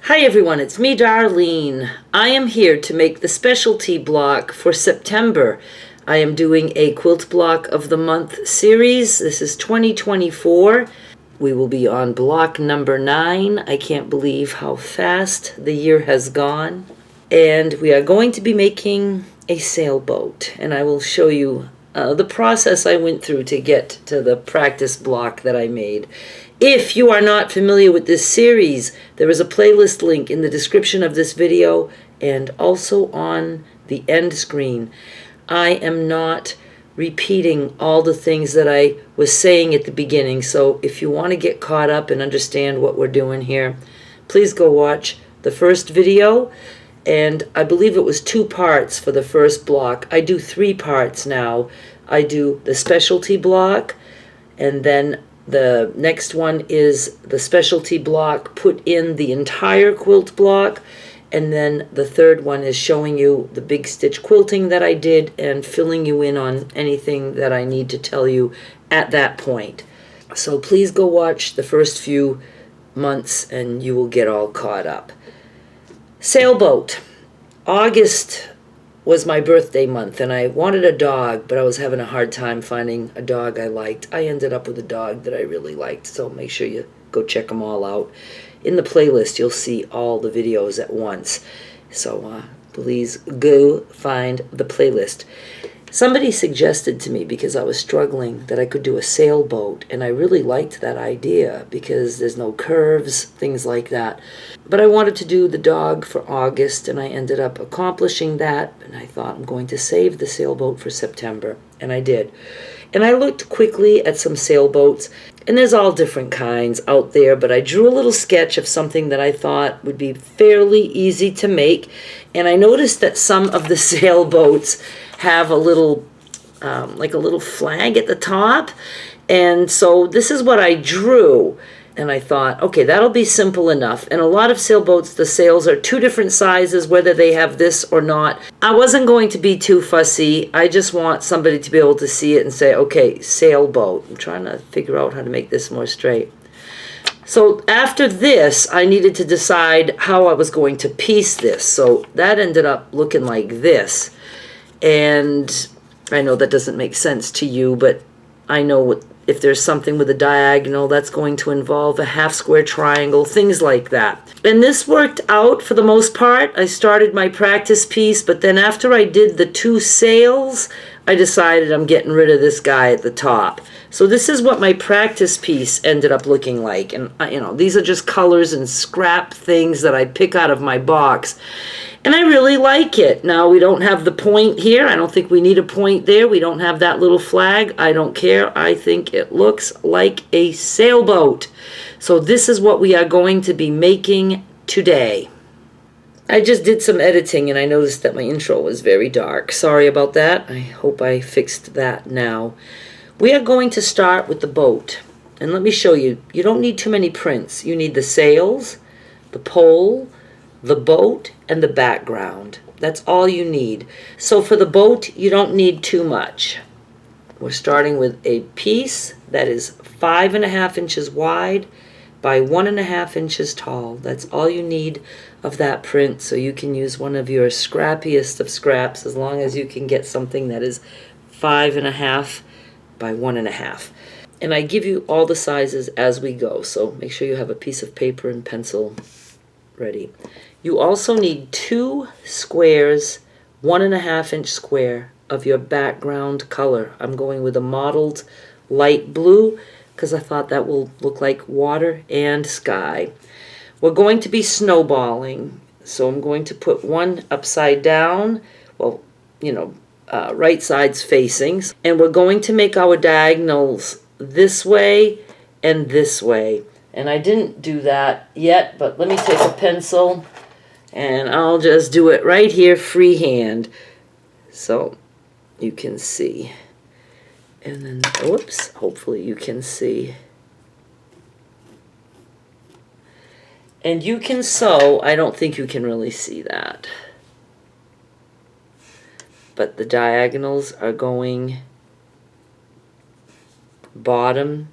Hi everyone, it's me Darlene. I am here to make the specialty block for September. I am doing a quilt block of the month series. This is 2024. We will be on block number 9. I can't believe how fast the year has gone. And we are going to be making a sailboat, and I will show you the process I went through to get to the practice block that I made. If you are not familiar with this series, there is a playlist link in the description of this video and also on the end screen. I am not repeating all the things that I was saying at the beginning, so if you want to get caught up and understand what we're doing here, please go watch the first video. And I believe it was 2 parts for the first block. I do 3 parts now. I do the specialty block, and then the next one is the specialty block, put in the entire quilt block, and then the third one is showing you the big stitch quilting that I did and filling you in on anything that I need to tell you at that point. So please go watch the first few months and you will get all caught up. Sailboat. August was my birthday month and I wanted a dog, but I was having a hard time finding a dog I liked. I ended up with a dog that I really liked, so make sure you go check them all out. In the playlist you'll see all the videos at once, so please go find the playlist. Somebody suggested to me, because I was struggling, that I could do a sailboat, and I really liked that idea because there's no curves, things like that. But I wanted to do the dog for August, and I ended up accomplishing that, and I thought I'm going to save the sailboat for September, and I did. And I looked quickly at some sailboats, and there's all different kinds out there, but I drew a little sketch of something that I thought would be fairly easy to make, and I noticed that some of the sailboats have a little, like a little flag at the top, and so this is what I drew. And I thought, okay, that'll be simple enough. And a lot of sailboats, the sails are 2 different sizes, whether they have this or not. I wasn't going to be too fussy. I just want somebody to be able to see it and say, okay, sailboat. I'm trying to figure out how to make this more straight. So after this, I needed to decide how I was going to piece this. So that ended up looking like this. And I know that doesn't make sense to you, but I know if there's something with a diagonal, that's going to involve a half square triangle, things like that. And this worked out for the most part. I started my practice piece, but then after I did the 2 sails, I decided I'm getting rid of this guy at the top. So this is what my practice piece ended up looking like. And these are just colors and scrap things that I pick out of my box. And I really like it. Now, we don't have the point here. I don't think we need a point there. We don't have that little flag. I don't care. I think it looks like a sailboat. So this is what we are going to be making today. I just did some editing and I noticed that my intro was very dark. Sorry about that. I hope I fixed that now. We are going to start with the boat. And let me show you. You don't need too many prints. You need the sails, the pole, the boat, and the background. That's all you need. So for the boat, you don't need too much. We're starting with a piece that is 5.5 inches wide by 1.5 inches tall. That's all you need of that print, so you can use one of your scrappiest of scraps as long as you can get something that is 5.5 by 1.5. And I give you all the sizes as we go, so make sure you have a piece of paper and pencil ready. You also need 2 squares, 1.5 inch square of your background color. I'm going with a mottled light blue because I thought that will look like water and sky. We're going to be snowballing, so I'm going to put one upside down, well, right sides facing, and we're going to make our diagonals this way and this way. And I didn't do that yet, but let me take a pencil and I'll just do it right here freehand so you can see. And then, whoops, hopefully you can see. And you can sew. I don't think you can really see that. But the diagonals are going bottom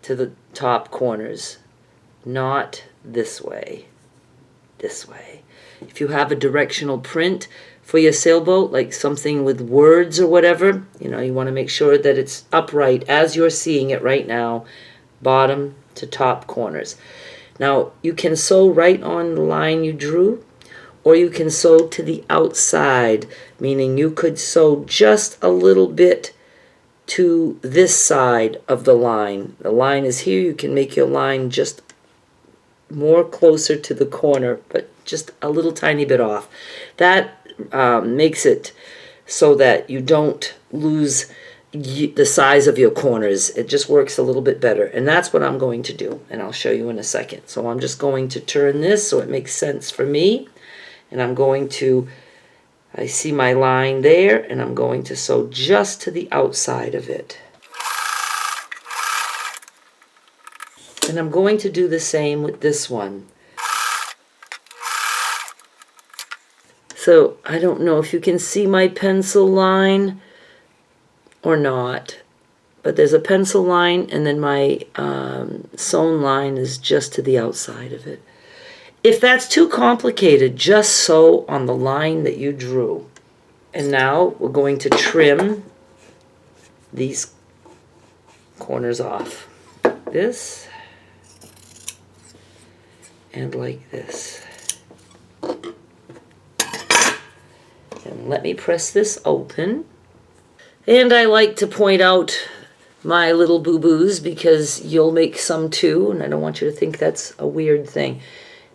to the top corners, not this way. this way. If you have a directional print for your sailboat, like something with words or whatever, you know, you want to make sure that it's upright as you're seeing it right now, bottom to top corners. Now, you can sew right on the line you drew, or you can sew to the outside, meaning you could sew just a little bit to this side of the line. The line is here. You can make your line just more closer to the corner, but just a little tiny bit off. That makes it so that you don't lose the size of your corners. It just works a little bit better, and that's what I'm going to do, and I'll show you in a second. So I'm just going to turn this so it makes sense for me, and I'm going to, I see my line there, and I'm going to sew just to the outside of it. And I'm going to do the same with this one. So I don't know if you can see my pencil line or not, but there's a pencil line, and then my sewn line is just to the outside of it. If that's too complicated, just sew on the line that you drew. And now we're going to trim these corners off. This and like this. And let me press this open. And I like to point out my little boo-boos because you'll make some too, and I don't want you to think that's a weird thing.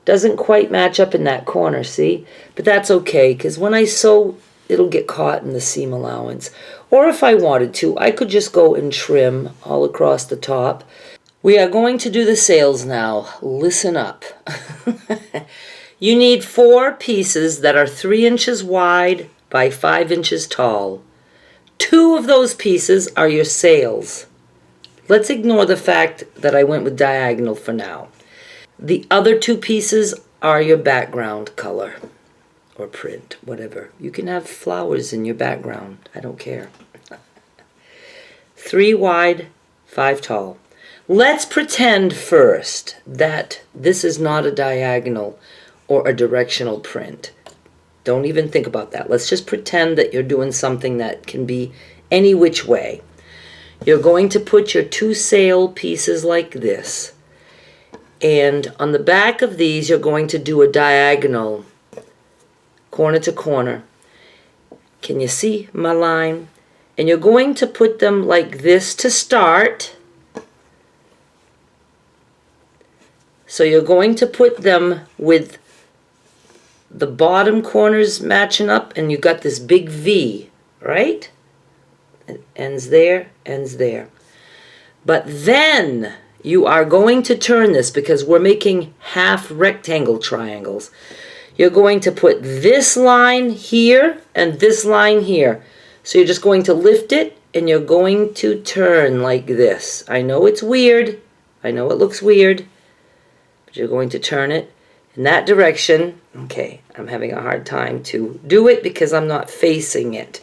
Doesn't quite match up in that corner, see? But that's okay, because when I sew, it'll get caught in the seam allowance. Or if I wanted to, I could just go and trim all across the top. We are going to do the sails now. Listen up. You need 4 pieces that are 3 inches wide by 5 inches tall. 2 of those pieces are your sails. Let's ignore the fact that I went with diagonal for now. The other 2 pieces are your background color or print, whatever. You can have flowers in your background. I don't care. 3 wide, 5 tall. Let's pretend first that this is not a diagonal or a directional print. Don't even think about that. Let's just pretend that you're doing something that can be any which way. You're going to put your 2 sail pieces like this. And on the back of these, you're going to do a diagonal, corner to corner. Can you see my line? And you're going to put them like this to start. So you're going to put them with the bottom corners matching up, and you got this big V, right? It ends there, ends there. But then you are going to turn this, because we're making half rectangle triangles. You're going to put this line here and this line here. So you're just going to lift it, and you're going to turn like this. I know it's weird. I know it looks weird. But you're going to turn it in that direction. Okay, I'm having a hard time to do it because I'm not facing it.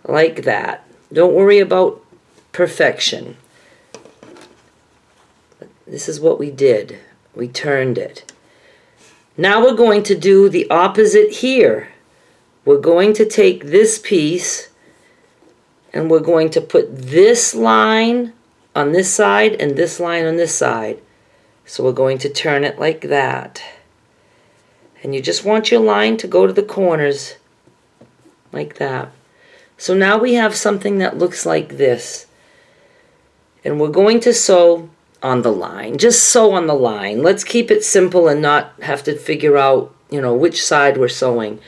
Like that. Don't worry about perfection. This is what we did. We turned it. Now we're going to do the opposite here. We're going to take this piece and we're going to put this line on this side and this line on this side. So we're going to turn it like that. And you just want your line to go to the corners like that. So now we have something that looks like this. And we're going to sew on the line. Just sew on the line. Let's keep it simple and not have to figure out, which side we're sewing.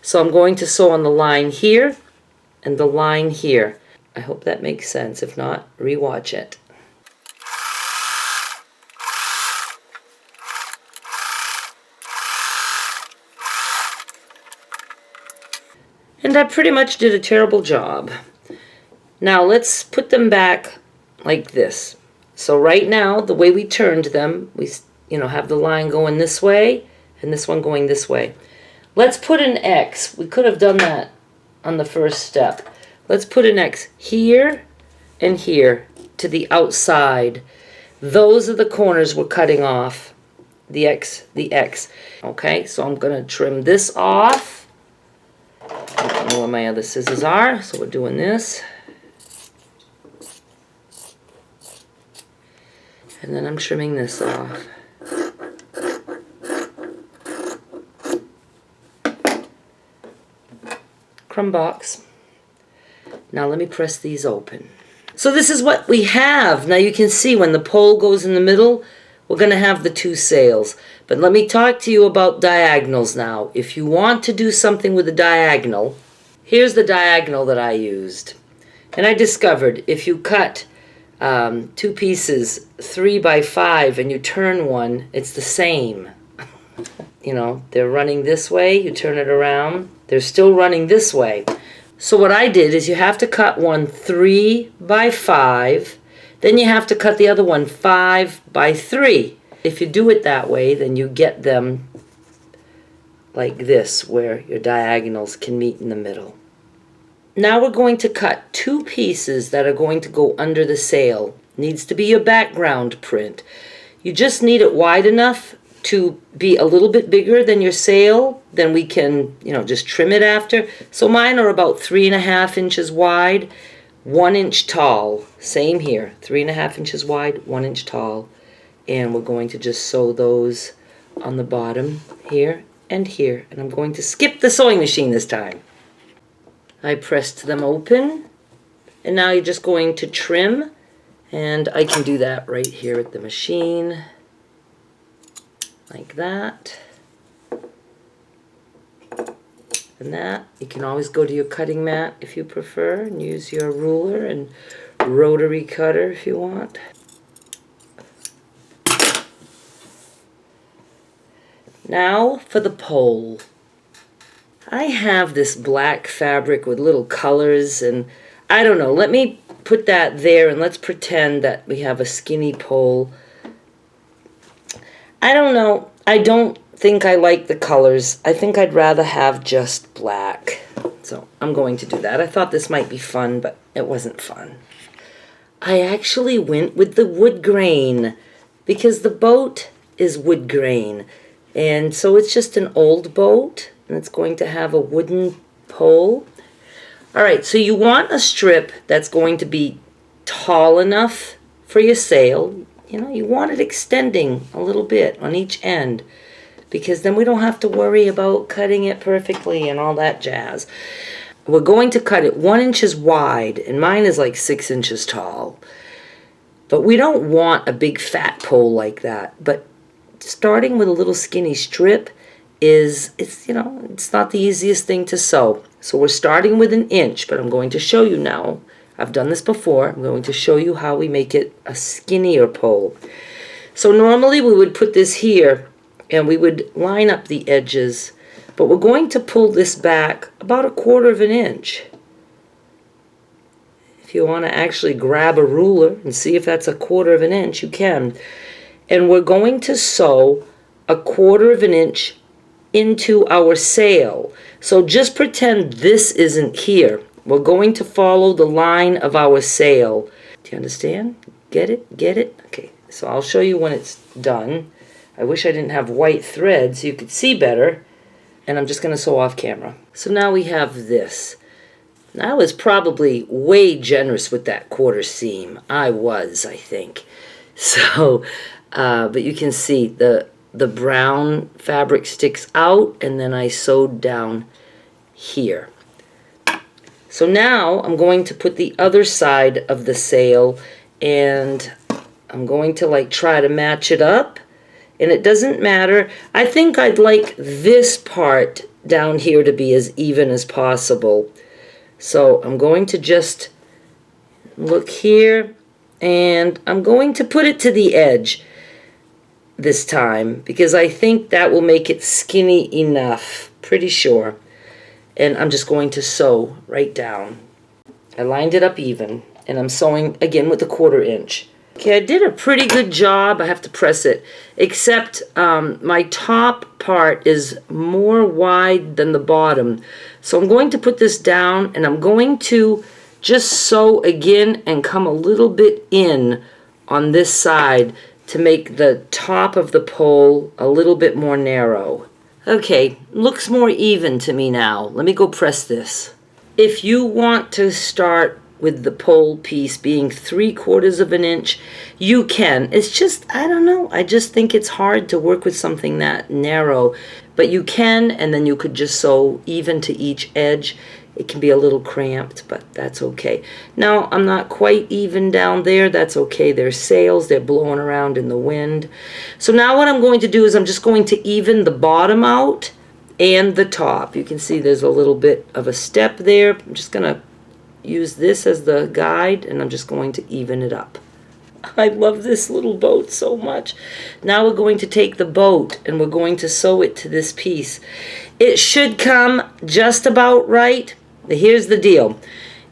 So I'm going to sew on the line here and the line here. I hope that makes sense. If not, rewatch it. And I pretty much did a terrible job. Now let's put them back like this. So right now, the way we turned them, we have the line going this way and this one going this way. Let's put an X. We could have done that on the first step. Let's put an X here and here to the outside. Those are the corners we're cutting off. the X, the X. Okay, so I'm gonna trim this off. I don't know where my other scissors are, so we're doing this. And then I'm trimming this off. Crumb box. Now let me press these open. So this is what we have. Now you can see when the pole goes in the middle, we're going to have the two sails. But let me talk to you about diagonals now. If you want to do something with a diagonal, here's the diagonal that I used. And I discovered if you cut two pieces 3 by 5 and you turn one, it's the same. You know, they're running this way, you turn it around, they're still running this way. So what I did is you have to cut one 3 by 5, then you have to cut the other one 5 by 3. If you do it that way, then you get them like this, where your diagonals can meet in the middle. Now we're going to cut two pieces that are going to go under the sail. Needs to be your background print. You just need it wide enough to be a little bit bigger than your sail. Then we can, you know, just trim it after. So mine are about 3.5 inches wide, 1 inch tall. Same here, 3.5 inches wide, 1 inch tall. And we're going to just sew those on the bottom here and here. And I'm going to skip the sewing machine this time. I pressed them open, and now you're just going to trim, and I can do that right here at the machine, like that, and that. You can always go to your cutting mat if you prefer, and use your ruler and rotary cutter if you want. Now for the pole. I have this black fabric with little colors, and I don't know, let me put that there and let's pretend that we have a skinny pole. I don't know, I don't think I like the colors. I think I'd rather have just black. So I'm going to do that. I thought this might be fun, but it wasn't fun. I actually went with the wood grain because the boat is wood grain. And so it's just an old boat. And it's going to have a wooden pole. All right, so you want a strip that's going to be tall enough for your sail. You know, you want it extending a little bit on each end, because then we don't have to worry about cutting it perfectly and all that jazz. We're going to cut it 1 inch wide, and mine is like 6 inches tall. But we don't want a big fat pole like that. But starting with a little skinny strip, it's not the easiest thing to sew. So we're starting with 1 inch, but I'm going to show you now. I've done this before. I'm going to show you how we make it a skinnier pole. So normally we would put this here and we would line up the edges, but we're going to pull this back about 1/4 inch. If you want to actually grab a ruler and see if that's 1/4 inch, you can. And we're going to sew 1/4 inch into our sail. So just pretend this isn't here. We're going to follow the line of our sail. Do you understand? Get it? Get it? Okay, so I'll show you when it's done. I wish I didn't have white thread so you could see better. And I'm just going to sew off camera. So now we have this. I was probably way generous with that 1/4 seam. I think. So, but you can see the brown fabric sticks out, and then I sewed down here. So now I'm going to put the other side of the sail, and I'm going to like try to match it up, and it doesn't matter. I think I'd like this part down here to be as even as possible. So I'm going to just look here, and I'm going to put it to the edge this time, because I think that will make it skinny enough, pretty sure. And I'm just going to sew right down. I lined it up even, and I'm sewing again with 1/4 inch. Okay, I did a pretty good job. I have to press it, except my top part is more wide than the bottom. So I'm going to put this down, and I'm going to just sew again and come a little bit in on this side, to make the top of the pole a little bit more narrow. Okay, looks more even to me now. Let me go press this. If you want to start with the pole piece being 3/4 of an inch, you can. It's just, I don't know, I just think it's hard to work with something that narrow. But you can, and then you could just sew even to each edge. It can be a little cramped, but that's okay. Now, I'm not quite even down there. That's okay. There's sails. They're blowing around in the wind. So now what I'm going to do is I'm just going to even the bottom out and the top. You can see there's a little bit of a step there. I'm just going to use this as the guide, and I'm just going to even it up. I love this little boat so much. Now we're going to take the boat and we're going to sew it to this piece. It should come just about right. Here's the deal.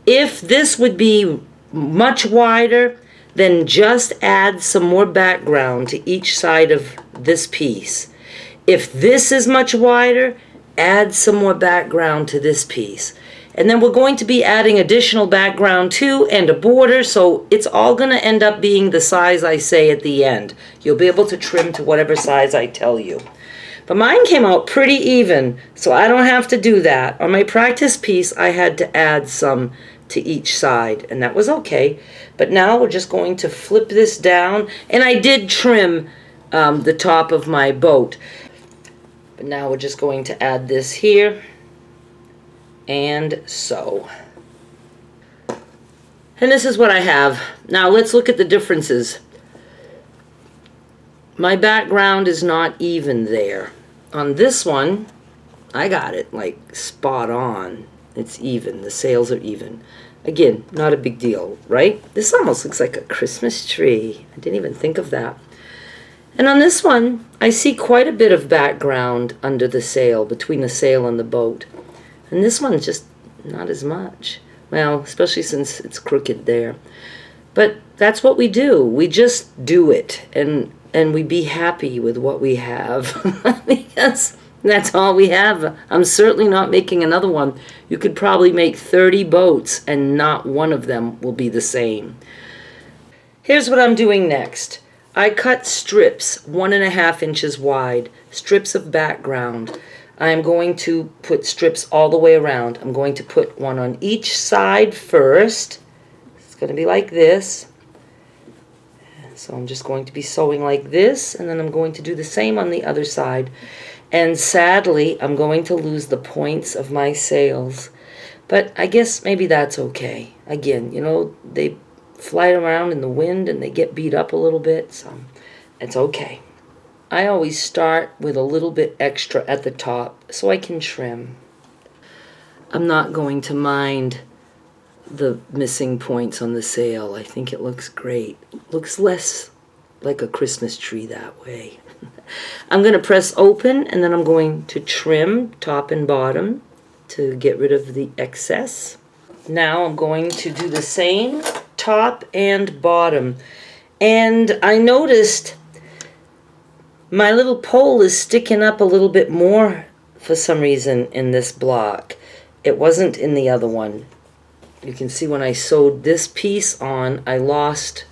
If this would be much wider, then just add some more background to each side of this piece. If this is much wider, add some more background to this piece. And then we're going to be adding additional background too, and a border, so it's all going to end up being the size I say at the end. You'll be able to trim to whatever size I tell you. But mine came out pretty even, so I don't have to do that. On my practice piece, I had to add some to each side, and that was okay. But now we're just going to flip this down, and I did trim the top of my boat. But now we're just going to add this here. And sew. And this is what I have. Now let's look at the differences. My background is not even there. On this one, I got it like spot on. It's even. The sails are even. Again, not a big deal, right? This almost looks like a Christmas tree. I didn't even think of that. And on this one, I see quite a bit of background under the sail, between the sail and the boat. And this one's just not as much. Well, especially since it's crooked there. But that's what we do. We just do it. And we be happy with what we have. Because that's all we have. I'm certainly not making another one. You could probably make 30 boats and not one of them will be the same. Here's what I'm doing next. I cut strips 1.5 inches wide. Strips of background. I'm going to put strips all the way around. I'm going to put one on each side first. It's going to be like this. So I'm just going to be sewing like this, and then I'm going to do the same on the other side. And sadly, I'm going to lose the points of my sails. But I guess maybe that's okay. Again, you know, they fly around in the wind and they get beat up a little bit, so it's okay. I always start with a little bit extra at the top so I can trim. I'm not going to mind the missing points on the sail. I think it looks great. It looks less like a Christmas tree that way. I'm going to press open, and then I'm going to trim top and bottom to get rid of the excess. Now I'm going to do the same top and bottom. And I noticed my little pole is sticking up a little bit more for some reason in this block. It wasn't in the other one. You can see when I sewed this piece on, I lost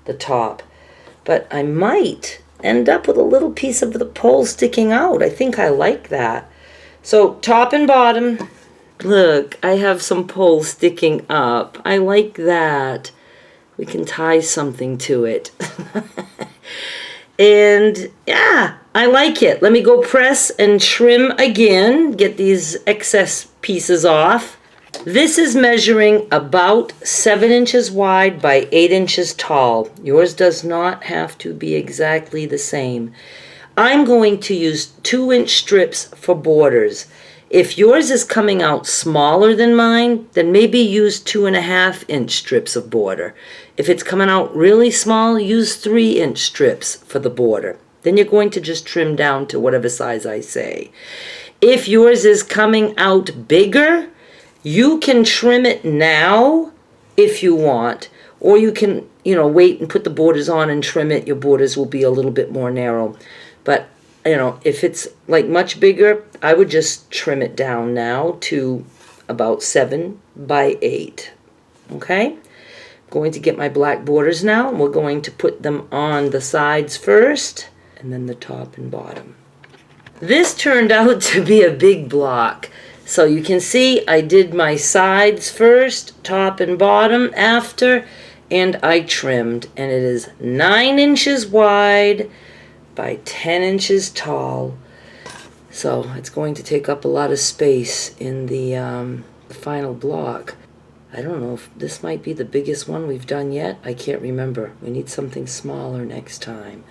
the top. But I might end up with a little piece of the pole sticking out. I think I like that. So top and bottom. Look, I have some pole sticking up. I like that. We can tie something to it. And yeah, I like it. Let me go press and trim again. Get these excess pieces off. This is measuring about 7 inches wide by 8 inches tall. Yours does not have to be exactly the same. I'm going to use 2-inch strips for borders. If yours is coming out smaller than mine, then maybe use 2.5-inch strips of border. If it's coming out really small, use 3-inch strips for the border. Then you're going to just trim down to whatever size I say. If yours is coming out bigger, you can trim it now if you want, or you can, wait and put the borders on and trim it. Your borders will be a little bit more narrow. But, if it's like much bigger, I would just trim it down now to about 7 by 8. Okay? I'm Going to get my black borders now. We're going to put them on the sides first, and then the top and bottom. This turned out to be a big block. So you can see I did my sides first, top and bottom after, and I trimmed. And it is 9 inches wide by 10 inches tall. So it's going to take up a lot of space in the final block. I don't know if this might be the biggest one we've done yet. I can't remember. We need something smaller next time.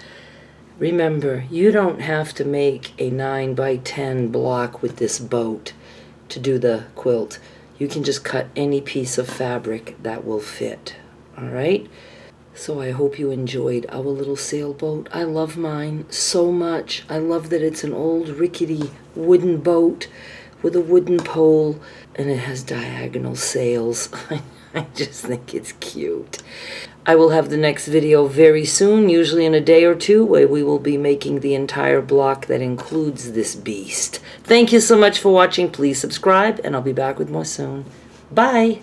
Remember, you don't have to make a 9 by 10 block with this boat to do the quilt. You can just cut any piece of fabric that will fit. Alright? So I hope you enjoyed our little sailboat. I love mine so much. I love that it's an old rickety wooden boat with a wooden pole, and it has diagonal sails. I just think it's cute. I will have the next video very soon, usually in a day or two, where we will be making the entire block that includes this beast. Thank you so much for watching. Please subscribe, and I'll be back with more soon. Bye!